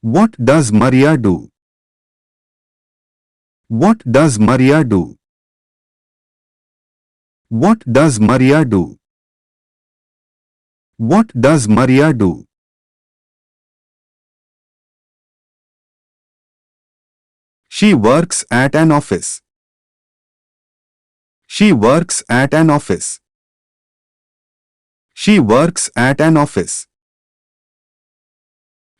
What does Maria do? What does Maria do? What does Maria do? What does Maria do? She works at an office. She works at an office. She works at an office.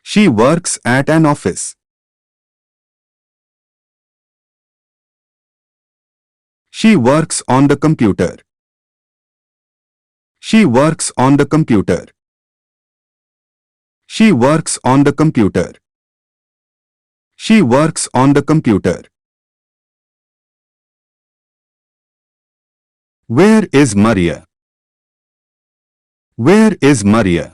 She works at an office. She works on the computer. She works on the computer. She works on the computer. She works on the computer. Where is Maria? Where is Maria?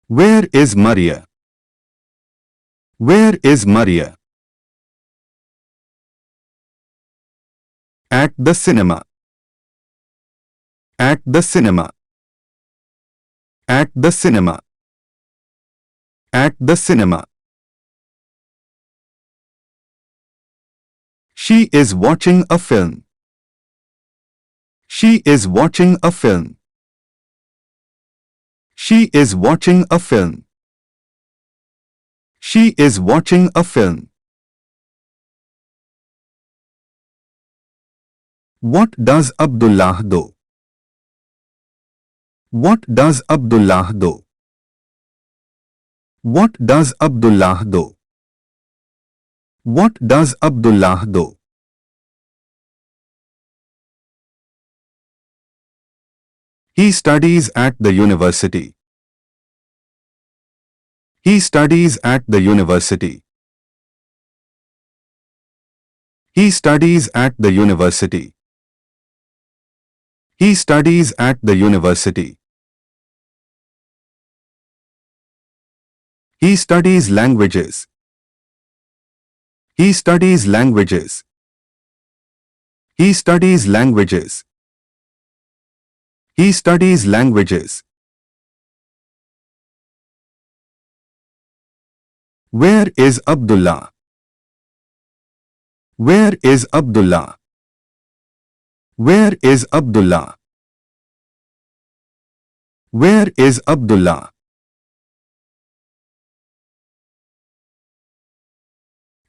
Where is Maria? Where is Maria? At the cinema. At the cinema. At the cinema. At the cinema. She is watching a film. She is watching a film. She is watching a film. She is watching a film. What does Abdullah do? What does Abdullah do? What does Abdullah do? What does Abdullah do? He studies at the university. He studies at the university. He studies at the university. He studies at the university. He studies languages. He studies languages. He studies languages. He studies languages. Where is Abdullah? Where is Abdullah? Where is Abdullah? Where is Abdullah?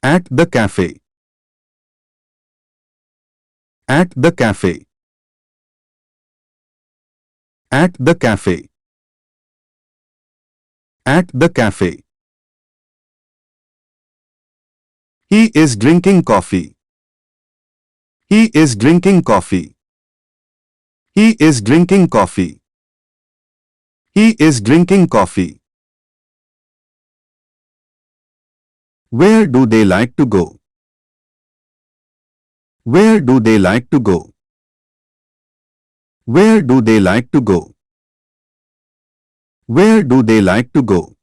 At the café. At the café. At the café. At the café. He is drinking coffee. He is drinking coffee. He is drinking coffee. He is drinking coffee. Where do they like to go? Where do they like to go? Where do they like to go? Where do they like to go?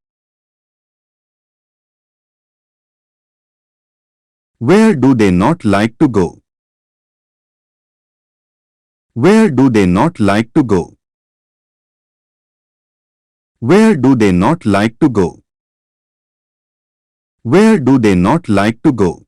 Where do they not like to go? Where do they not like to go? Where do they not like to go? Where do they not like to go?